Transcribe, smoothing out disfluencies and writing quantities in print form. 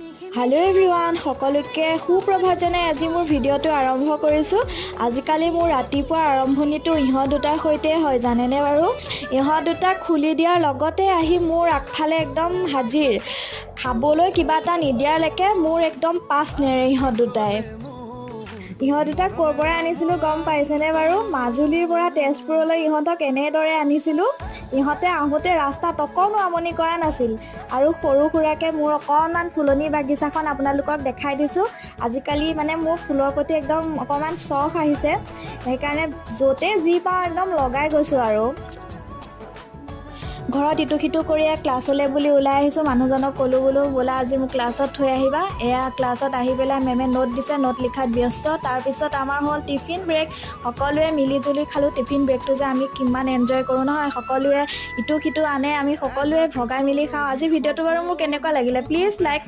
hello everyone সকলোকে সুপ্ৰভাত জনাই আজি মোৰ ভিডিঅটো আৰম্ভ কৰিছো আজিকালি মোৰ ৰাতিপুৱা আৰম্ভণিটো ইহঁত দুটাৰ সৈতে হয় জানেনে বাৰু ইহঁত দুটা খুলি দিয়াৰ লগতে আহি মোৰ আগফালে একদম হাজিৰ খাবলৈ কিবা এটা নিদিয়ালৈকে মোৰ একদম পাছ নেৰে ইহঁত দুটাই ক'ৰ পৰা আনিছিলোঁ গম পাইছেনে বাৰু মাজুলীৰ পৰা তেজপুৰলৈ ইহঁতক এনেদৰে আনিছিলোঁ ইহঁতে আহোঁতে ৰাস্তাত অকণো আমনি কৰা নাছিল আৰু সৰু সুৰাকৈ মোৰ অকণমান ফুলনি বাগিচাখন আপোনালোকক দেখাই দিছোঁ আজিকালি মানে মোৰ ফুলৰ প্ৰতি একদম অকণমান চখ আহিছে সেইকাৰণে য'তে যি পাওঁ একদম লগাই গৈছোঁ আৰু ঘৰত ইটো সিটো কৰি ক্লাছলৈ বুলি ওলাই আহিছোঁ মানুহজনক ক'লোঁ বোলো বোলা আজি মোক ক্লাছত থৈ আহিবা এয়া ক্লাছত আহি পেলাই মেমে নোট দিছে নোট লিখাত ব্যস্ত তাৰপিছত আমাৰ হ'ল টিফিন ব্ৰেক সকলোৱে মিলিজুলি খালোঁ টিফিন ব্ৰেকটো যে আমি কিমান এনজয় কৰোঁ নহয় সকলোৱে ইটো সিটো আনে আমি সকলোৱে ভগাই মিলি খাওঁ আজি ভিডিঅ'টো বাৰু মোৰ কেনেকুৱা লাগিলে প্লিজ লাইক